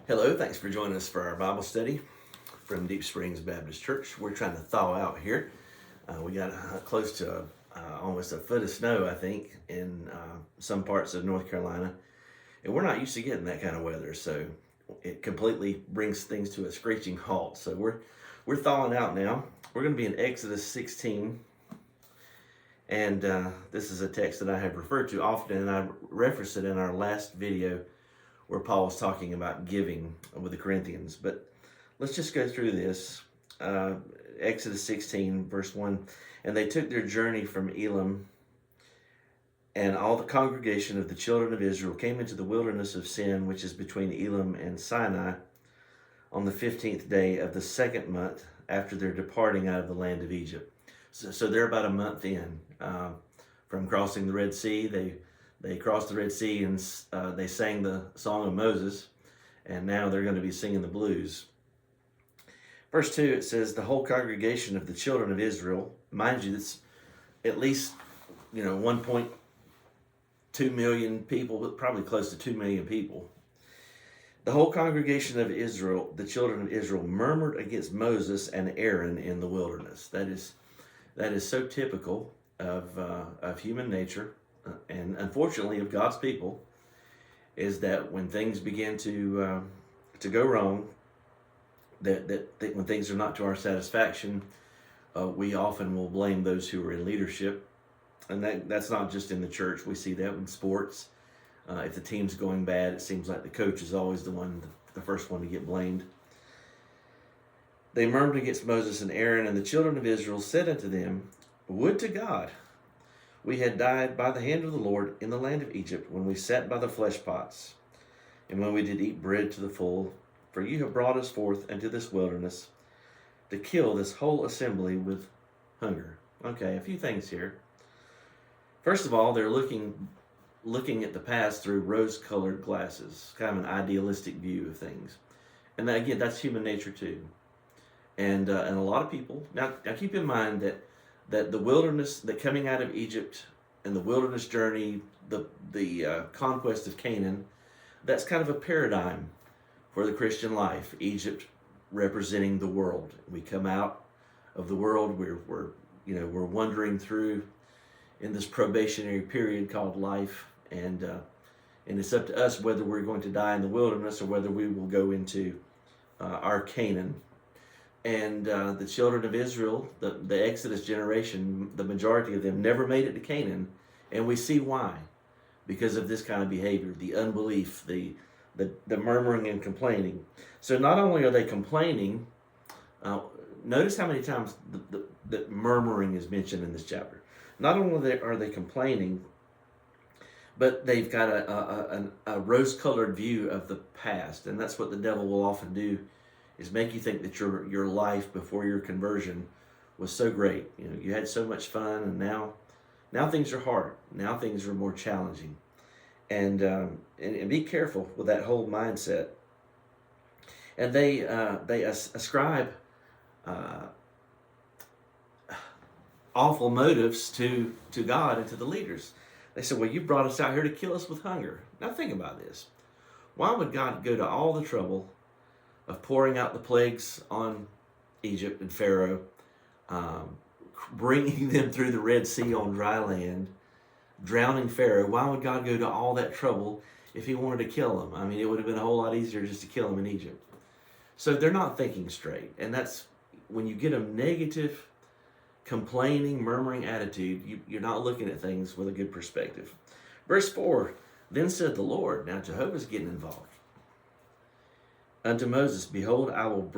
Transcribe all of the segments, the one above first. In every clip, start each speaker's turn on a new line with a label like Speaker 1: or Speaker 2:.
Speaker 1: Hello, thanks for joining us for our Bible study from Deep Springs Baptist Church. We're trying to thaw out here. We got close to almost a foot of snow, I think, in some parts of North Carolina. And we're not used to getting that kind of weather, so it completely brings things to a screeching halt. So we're thawing out now. We're going to be in Exodus 16. And this is a text that I have referred to often, and I referenced it in our last video where Paul was talking about giving with the Corinthians. But let's just go through this. Exodus 16, verse 1. And they took their journey from Elim, and all the congregation of the children of Israel came into the wilderness of Sin, which is between Elim and Sinai, on the 15th day of the second month after their departing out of the land of Egypt. So they're about a month in from crossing the Red Sea. They crossed the Red Sea and they sang the Song of Moses, and now they're going to be singing the blues. Verse 2, it says, the whole congregation of the children of Israel, mind you, that's at least 1.2 million people, but probably close to 2 million people. The whole congregation of Israel, the children of Israel, murmured against Moses and Aaron in the wilderness. That is so typical of human nature. And unfortunately of God's people, is that when things begin to go wrong, that when things are not to our satisfaction, we often will blame those who are in leadership, and that's not just in the church. We see that in sports. If the team's going bad, it seems like the coach is always the first one to get blamed. They murmured against Moses and Aaron, and the children of Israel said unto them, would to God we had died by the hand of the Lord in the land of Egypt, when we sat by the flesh pots, and when we did eat bread to the full. For you have brought us forth into this wilderness to kill this whole assembly with hunger. Okay, a few things here. First of all, they're looking at the past through rose-colored glasses, kind of an idealistic view of things. And again, that's human nature too. And a lot of people, now keep in mind that the wilderness, the coming out of Egypt and the wilderness journey, the conquest of Canaan, that's kind of a paradigm for the Christian life. Egypt representing the world. We come out of the world, we're wandering through in this probationary period called life, and it's up to us whether we're going to die in the wilderness or whether we will go into our Canaan. And the children of Israel, the Exodus generation, the majority of them never made it to Canaan. And we see why. Because of this kind of behavior, the unbelief, the murmuring and complaining. So not only are they complaining, notice how many times the murmuring is mentioned in this chapter. Not only are they complaining, but they've got a rose-colored view of the past. And that's what the devil will often do, is make you think that your life before your conversion was so great. You had so much fun, and now things are hard. Now things are more challenging. And be careful with that whole mindset. And they ascribe awful motives to God and to the leaders. They said, well, you brought us out here to kill us with hunger. Now think about this. Why would God go to all the trouble of pouring out the plagues on Egypt and Pharaoh, bringing them through the Red Sea on dry land, drowning Pharaoh? Why would God go to all that trouble if he wanted to kill them? I mean, it would have been a whole lot easier just to kill them in Egypt. So they're not thinking straight. And that's when you get a negative, complaining, murmuring attitude, you're not looking at things with a good perspective. Verse 4, then said the Lord. Now Jehovah's getting involved. Unto Moses, behold, I will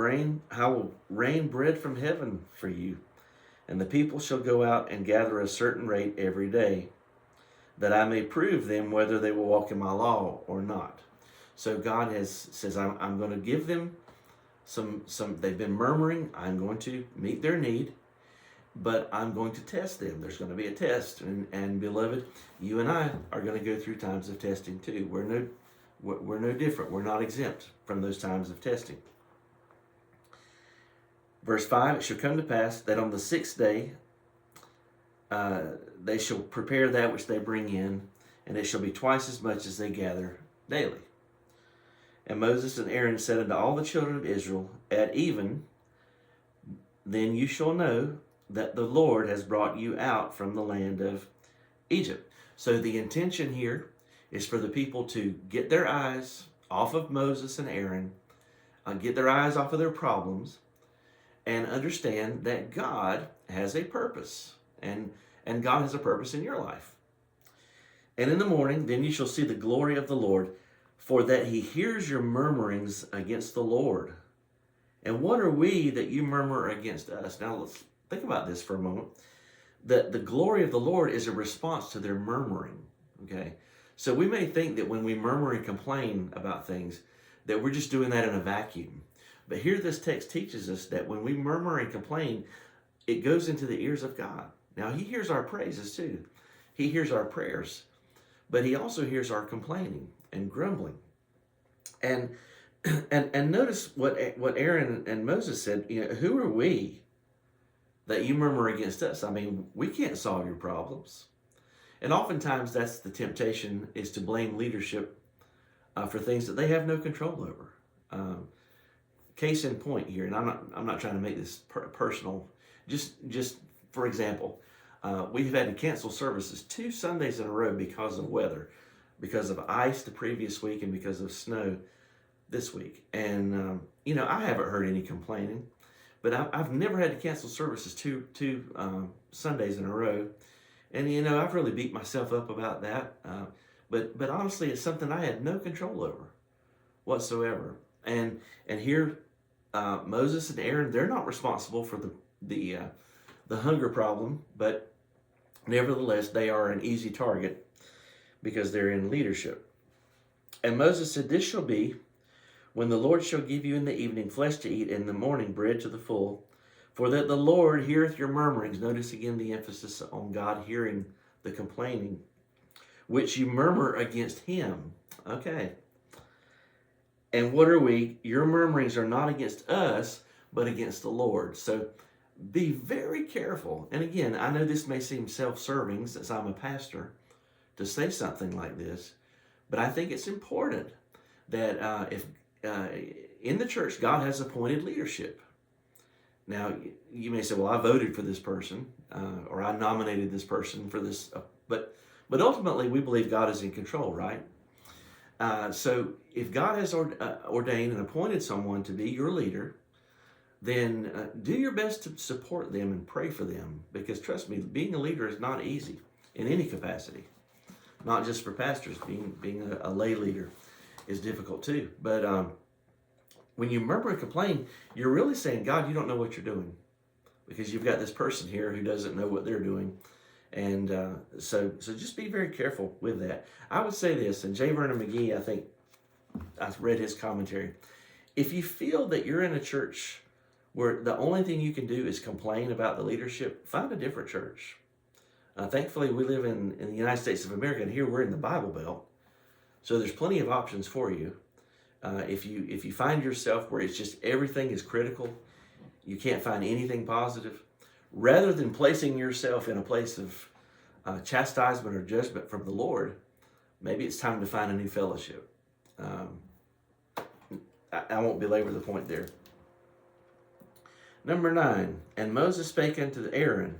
Speaker 1: rain bread from heaven for you, and the people shall go out and gather a certain rate every day, that I may prove them whether they will walk in my law or not. So God says, I'm going to give them some. They've been murmuring. I'm going to meet their need, but I'm going to test them. There's going to be a test, and beloved, you and I are going to go through times of testing too. We're no different. We're not exempt from those times of testing. Verse 5, it shall come to pass that on the 6th day they shall prepare that which they bring in, and it shall be twice as much as they gather daily. And Moses and Aaron said unto all the children of Israel, at even, then you shall know that the Lord has brought you out from the land of Egypt. So the intention here is for the people to get their eyes off of Moses and Aaron, get their eyes off of their problems, and understand that God has a purpose, and God has a purpose in your life. And in the morning, then you shall see the glory of the Lord, for that he hears your murmurings against the Lord. And what are we that you murmur against us? Now let's think about this for a moment. That the glory of the Lord is a response to their murmuring. Okay? So we may think that when we murmur and complain about things, that we're just doing that in a vacuum. But here this text teaches us that when we murmur and complain, it goes into the ears of God. Now he hears our praises too. He hears our prayers. But he also hears our complaining and grumbling. And notice what Aaron and Moses said. Who are we that you murmur against us? I mean, we can't solve your problems. And oftentimes that's the temptation, is to blame leadership for things that they have no control over. Case in point here, and I'm not trying to make this personal. Just for example, we've had to cancel services 2 Sundays in a row because of weather, because of ice the previous week and because of snow this week. And I haven't heard any complaining, but I've never had to cancel services two Sundays in a row. And I've really beat myself up about that. But honestly, it's something I had no control over whatsoever. And here, Moses and Aaron, they're not responsible for the hunger problem, but nevertheless, they are an easy target because they're in leadership. And Moses said, this shall be when the Lord shall give you in the evening flesh to eat, in the morning bread to the full, for that the Lord heareth your murmurings. Notice again the emphasis on God hearing the complaining, which you murmur against him. Okay. And what are we? Your murmurings are not against us, but against the Lord. So be very careful. And again, I know this may seem self-serving since I'm a pastor to say something like this, but I think it's important that if in the church, God has appointed leadership. Now, you may say, well, I voted for this person, or I nominated this person for this, but ultimately we believe God is in control, right? So if God has ordained and appointed someone to be your leader, then do your best to support them and pray for them, because trust me, being a leader is not easy in any capacity, not just for pastors. Being a lay leader is difficult too. But when you murmur and complain, you're really saying, God, you don't know what you're doing, because you've got this person here who doesn't know what they're doing. And so just be very careful with that. I would say this, and J. Vernon McGee, I think I've read his commentary. If you feel that you're in a church where the only thing you can do is complain about the leadership, find a different church. Thankfully, we live in the United States of America, and here we're in the Bible Belt. So there's plenty of options for you. If you find yourself where it's just everything is critical, you can't find anything positive, rather than placing yourself in a place of chastisement or judgment from the Lord, maybe it's time to find a new fellowship. I won't belabor the point there. Number 9, and Moses spake unto Aaron,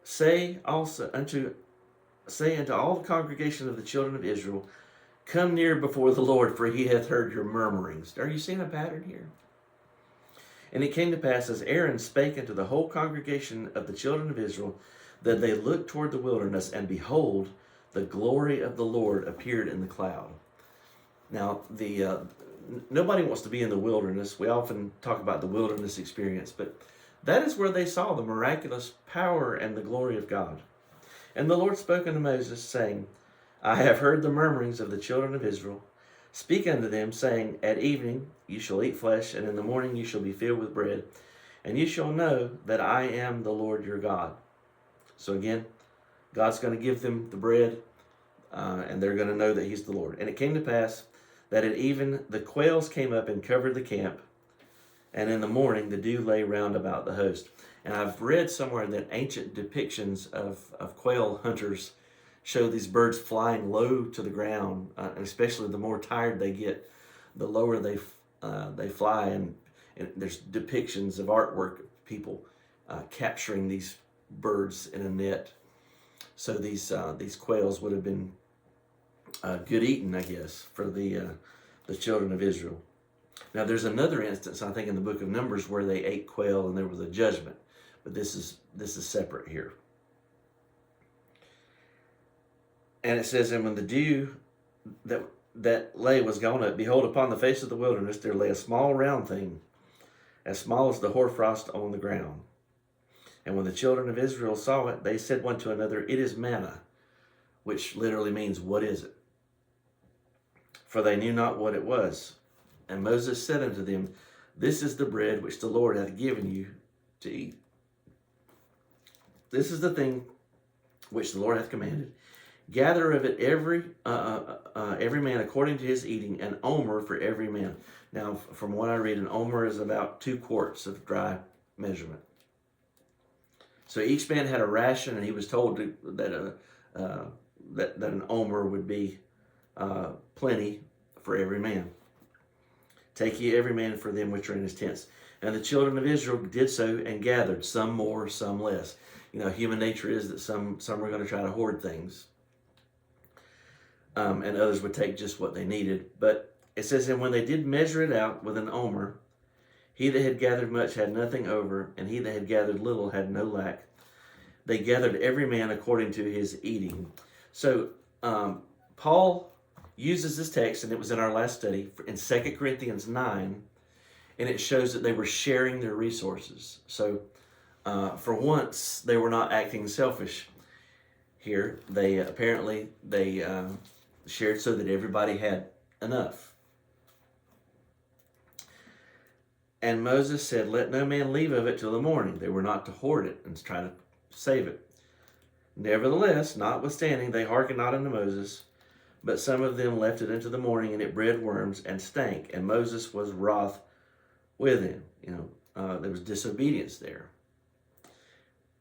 Speaker 1: say unto all the congregation of the children of Israel, come near before the Lord, for he hath heard your murmurings. Are you seeing a pattern here? And it came to pass, as Aaron spake unto the whole congregation of the children of Israel, that they looked toward the wilderness, and behold, the glory of the Lord appeared in the cloud. Now, nobody wants to be in the wilderness. We often talk about the wilderness experience, but that is where they saw the miraculous power and the glory of God. And the Lord spoke unto Moses, saying, I have heard the murmurings of the children of Israel. Speak unto them, saying, at evening you shall eat flesh, and in the morning you shall be filled with bread, and you shall know that I am the Lord your God. So again, God's going to give them the bread, and they're going to know that he's the Lord. And it came to pass that at even the quails came up and covered the camp, and in the morning the dew lay round about the host. And I've read somewhere that ancient depictions of quail hunters show these birds flying low to the ground, and especially the more tired they get, the lower they fly, and there's depictions of artwork of people capturing these birds in a net. So these quails would have been good eating, I guess, for the children of Israel. Now, there's another instance, I think, in the book of Numbers where they ate quail and there was a judgment, but this is separate here. And it says, and when the dew that lay was gone up, behold, upon the face of the wilderness there lay a small round thing, as small as the hoarfrost on the ground. And when the children of Israel saw it, they said one to another, it is manna, which literally means, what is it? For they knew not what it was. And Moses said unto them, this is the bread which the Lord hath given you to eat. This is the thing which the Lord hath commanded. Gather of it every man according to his eating, an omer for every man. Now, from what I read, an omer is about 2 quarts of dry measurement. So each man had a ration, and he was told that an omer would be plenty for every man. Take ye every man for them which are in his tents. And the children of Israel did so and gathered, some more, some less. You know, human nature is that some are going to try to hoard things. And others would take just what they needed. But it says, and when they did measure it out with an omer, he that had gathered much had nothing over, and he that had gathered little had no lack. They gathered every man according to his eating. So Paul uses this text, and it was in our last study, in 2 Corinthians 9, and it shows that they were sharing their resources. So for once, they were not acting selfish here. They apparently shared so that everybody had enough. And Moses said, let no man leave of it till the morning. They were not to hoard it and try to save it. Nevertheless, notwithstanding, they hearkened not unto Moses, but some of them left it into the morning, and it bred worms and stank. And Moses was wroth with him. There was disobedience there.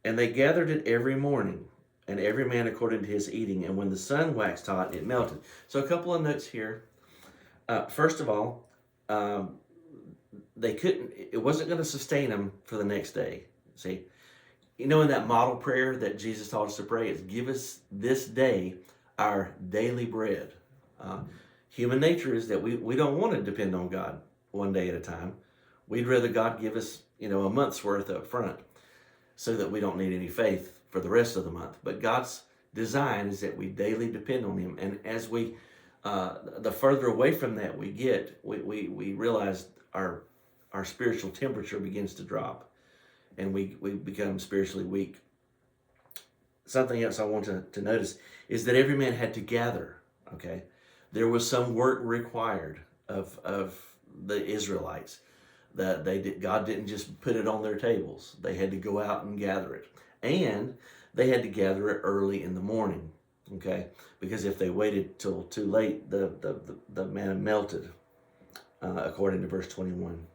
Speaker 1: And they gathered it every morning, and every man according to his eating. And when the sun waxed hot, it melted. So a couple of notes here. First of all, it wasn't going to sustain them for the next day. See, in that model prayer that Jesus taught us to pray, is give us this day our daily bread. Human nature is that we don't want to depend on God one day at a time. We'd rather God give us, a month's worth up front so that we don't need any faith for the rest of the month. But God's design is that we daily depend on Him. And as we, the further away from that we get, we realize our spiritual temperature begins to drop, and we become spiritually weak. Something else I want to notice is that every man had to gather, okay? There was some work required of the Israelites. God didn't just put it on their tables. They had to go out and gather it. And they had to gather it early in the morning, okay? Because if they waited till too late, the manna melted, according to verse 21.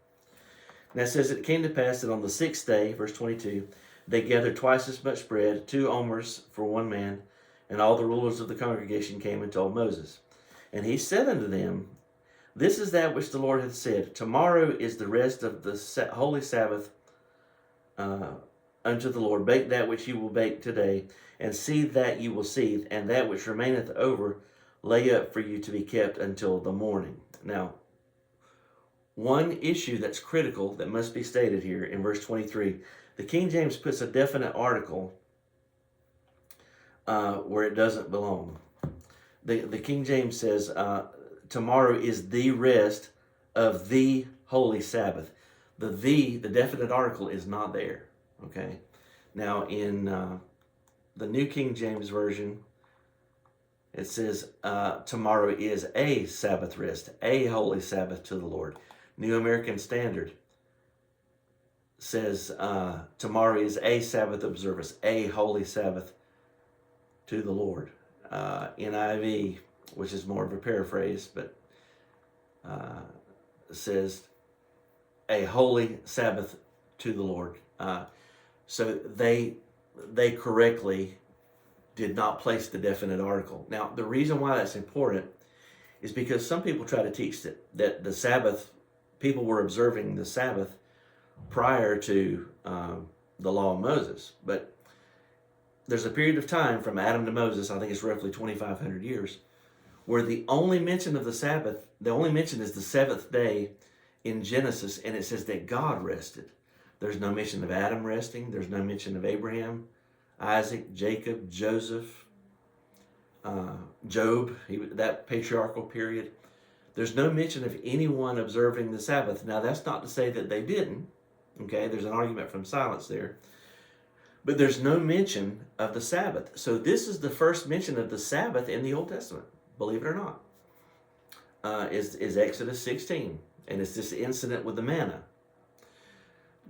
Speaker 1: Now it says, it came to pass that on the 6th day, verse 22, they gathered twice as much bread, 2 omers for one man, and all the rulers of the congregation came and told Moses. And he said unto them, this is that which the Lord hath said, tomorrow is the rest of the holy Sabbath unto the Lord. Bake that which you will bake today, and seethe that you will seethe, and that which remaineth over lay up for you to be kept until the morning. Now, one issue that's critical that must be stated here in verse 23, the King James puts a definite article where it doesn't belong. The King James says, tomorrow is the rest of the holy Sabbath. The definite article is not there, okay? Now, in the New King James Version, it says, tomorrow is a Sabbath rest, a holy Sabbath to the Lord. New American Standard says, tomorrow is a Sabbath observance, a holy Sabbath to the Lord. NIV, which is more of a paraphrase, but says a holy Sabbath to the Lord. So they correctly did not place the definite article. Now, the reason why that's important is because some people try to teach that the Sabbath, people were observing the Sabbath prior to the law of Moses. But there's a period of time from Adam to Moses, I think it's roughly 2,500 years, where the only mention of the Sabbath, the only mention is the seventh day in Genesis, and it says that God rested. There's no mention of Adam resting. There's no mention of Abraham, Isaac, Jacob, Joseph, Job, that patriarchal period. There's no mention of anyone observing the Sabbath. Now, that's not to say that they didn't. Okay, there's an argument from silence there. But there's no mention of the Sabbath. So this is the first mention of the Sabbath in the Old Testament, believe it or not, is Exodus 16. And it's this incident with the manna.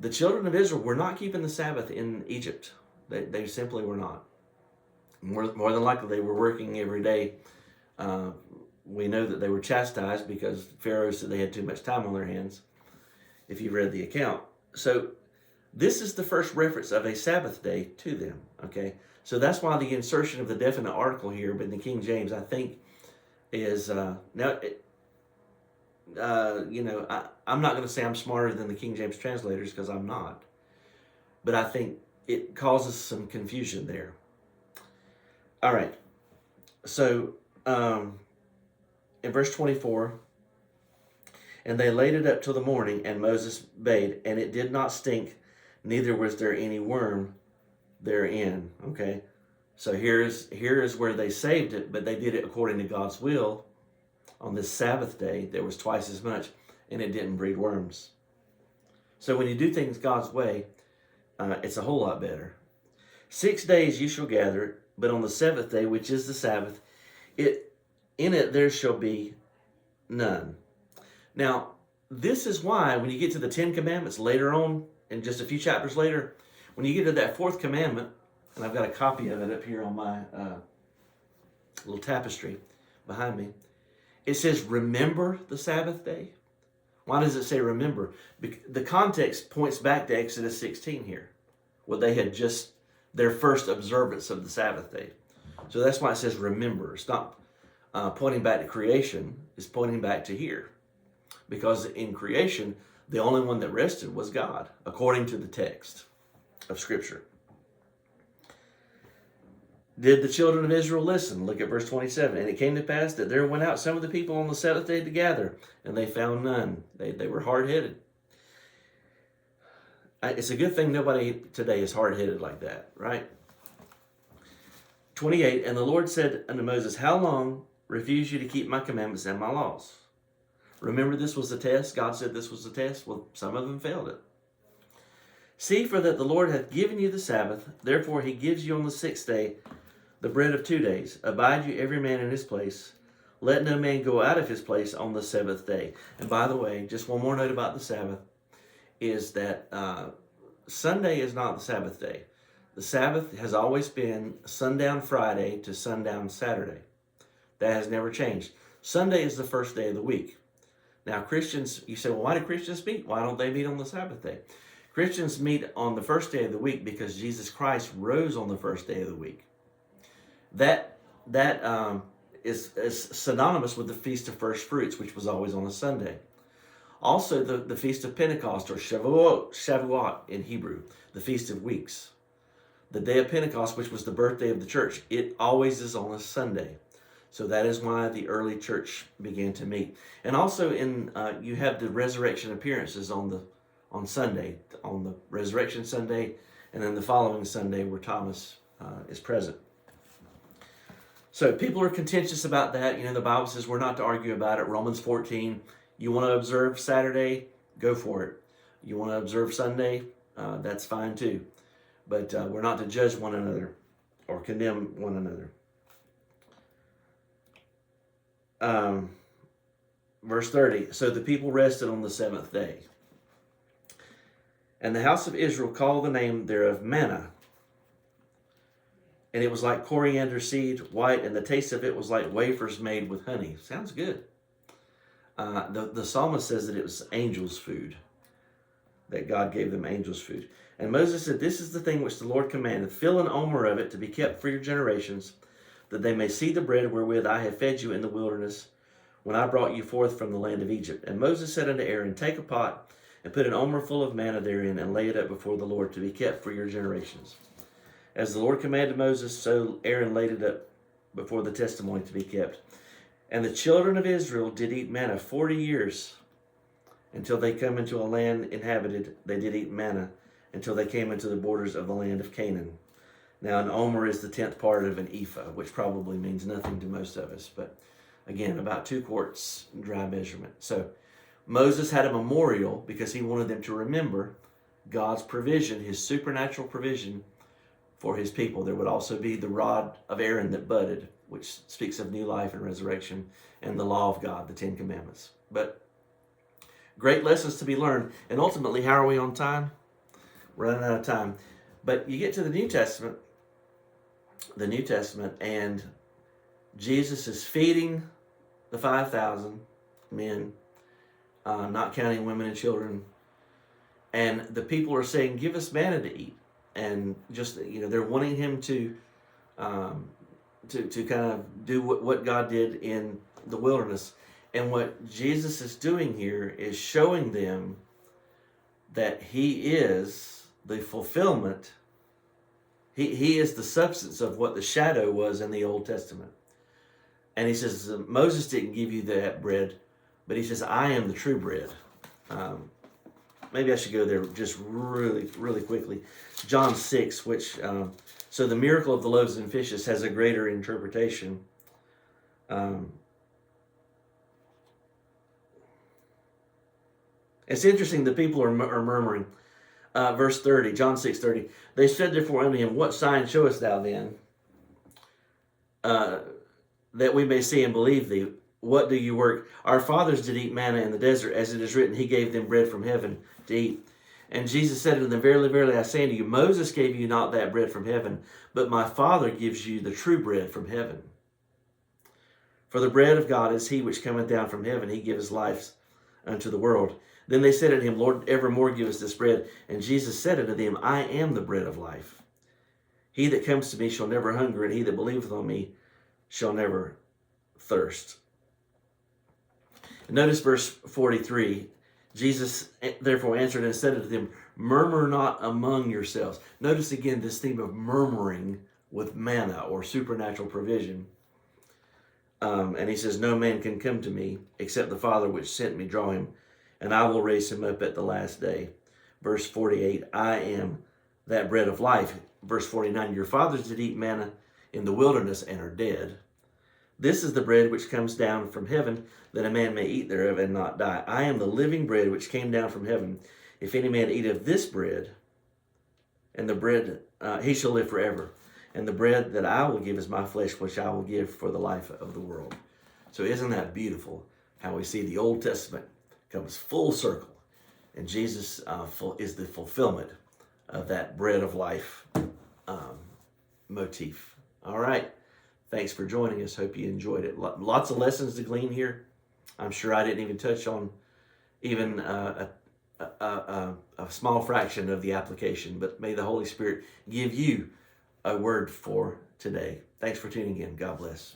Speaker 1: The children of Israel were not keeping the Sabbath in Egypt. They simply were not. More than likely, they were working every day. We know that they were chastised because Pharaoh said they had too much time on their hands, if you've read the account. So this is the first reference of a Sabbath day to them. Okay, so that's why the insertion of the definite article here, but in the King James, I think, is now. I'm not going to say I'm smarter than the King James translators, because I'm not. But I think it causes some confusion there. All right. So in verse 24, and they laid it up till the morning, and Moses bade, and it did not stink, neither was there any worm therein. Okay. So here is where they saved it, but they did it according to God's will. On this Sabbath day, there was twice as much, and it didn't breed worms. So when you do things God's way, it's a whole lot better. 6 days you shall gather it, but on the seventh day, which is the Sabbath, in it there shall be none. Now, this is why when you get to the 10 Commandments later on, and just a few chapters later, when you get to that fourth commandment, and I've got a copy of it up here on my little tapestry behind me, it says, remember the Sabbath day. Why does it say remember? The context points back to Exodus 16 here, where they had just their first observance of the Sabbath day. So that's why it says remember. It's not pointing back to creation. It's pointing back to here. Because in creation, the only one that rested was God, according to the text of Scripture. Did the children of Israel listen? Look at verse 27. And it came to pass that there went out some of the people on the seventh day to gather, and they found none. They were hard-headed. It's a good thing nobody today is hard-headed like that, right? 28, and the Lord said unto Moses, how long refuse you to keep my commandments and my laws? Remember, this was a test. God said this was a test. Well, some of them failed it. See, for that the Lord hath given you the Sabbath, therefore he gives you on the sixth day the bread of 2 days. Abide you every man in his place. Let no man go out of his place on the seventh day. And by the way, just one more note about the Sabbath is that Sunday is not the Sabbath day. The Sabbath has always been sundown Friday to sundown Saturday. That has never changed. Sunday is the first day of the week. Now, Christians, you say, well, why do Christians meet? Why don't they meet on the Sabbath day? Christians meet on the first day of the week because Jesus Christ rose on the first day of the week. That is synonymous with the Feast of First Fruits, which was always on a Sunday. Also, the Feast of Pentecost, or Shavuot in Hebrew, the Feast of Weeks. The day of Pentecost, which was the birthday of the church, it always is on a Sunday. So that is why the early church began to meet. And also, you have the resurrection appearances on Sunday, on the Resurrection Sunday, and then the following Sunday where Thomas is present. So people are contentious about that. The Bible says we're not to argue about it. Romans 14, you want to observe Saturday, go for it. You want to observe Sunday, that's fine too. But we're not to judge one another or condemn one another. Verse 30, so the people rested on the seventh day. And the house of Israel called the name thereof Manna. And it was like coriander seed, white, and the taste of it was like wafers made with honey. Sounds good. The psalmist says that it was angels' food, that God gave them angels' food. And Moses said, this is the thing which the Lord commanded. Fill an omer of it to be kept for your generations, that they may see the bread wherewith I have fed you in the wilderness, when I brought you forth from the land of Egypt. And Moses said unto Aaron, Take a pot, and put an omer full of manna therein, and lay it up before the Lord to be kept for your generations. As the Lord commanded Moses, so Aaron laid it up before the testimony to be kept. And the children of Israel did eat manna 40 years, until they come into a land inhabited. They did eat manna until they came into the borders of the land of Canaan. Now an omer is the 10th part of an ephah, which probably means nothing to most of us, but again, about 2 quarts dry measurement. So Moses had a memorial because he wanted them to remember God's provision, his supernatural provision for his people. There would also be the rod of Aaron that budded, which speaks of new life and resurrection, and the law of God, the 10 Commandments. But great lessons to be learned. And ultimately, how are we on time? Running out of time. But you get to the New Testament, and Jesus is feeding the 5,000 men, not counting women and children. And the people are saying, give us manna to eat. And just, they're wanting him to kind of do what God did in the wilderness. And what Jesus is doing here is showing them that he is the fulfillment. He is the substance of what the shadow was in the Old Testament. And he says, Moses didn't give you that bread, but he says, I am the true bread. Maybe I should go there just really, really quickly. John 6, which, so the miracle of the loaves and fishes has a greater interpretation. It's interesting that people are murmuring. Verse 30, John 6:30. They said therefore unto him, What sign showest thou then, that we may see and believe thee? What do you work? Our fathers did eat manna in the desert, as it is written, He gave them bread from heaven to eat. And Jesus said unto them, Verily, verily, I say unto you, Moses gave you not that bread from heaven, but my Father gives you the true bread from heaven. For the bread of God is he which cometh down from heaven. He giveth life unto the world. Then they said unto him, Lord, evermore give us this bread. And Jesus said unto them, I am the bread of life. He that comes to me shall never hunger, and he that believeth on me shall never thirst. Notice verse 43. Jesus therefore answered and said unto them, Murmur not among yourselves. Notice again this theme of murmuring with manna or supernatural provision. And he says, No man can come to me except the Father which sent me draw him, and I will raise him up at the last day. Verse 48, I am that bread of life. Verse 49, your fathers did eat manna in the wilderness and are dead. This is the bread which comes down from heaven, that a man may eat thereof and not die. I am the living bread which came down from heaven. If any man eat of this bread, and the bread, he shall live forever. And the bread that I will give is my flesh, which I will give for the life of the world. So isn't that beautiful how we see the Old Testament comes full circle, and Jesus is the fulfillment of that bread of life motif. All right. Thanks for joining us. Hope you enjoyed it. Lots of lessons to glean here. I'm sure I didn't even touch on even a small fraction of the application, but may the Holy Spirit give you a word for today. Thanks for tuning in. God bless.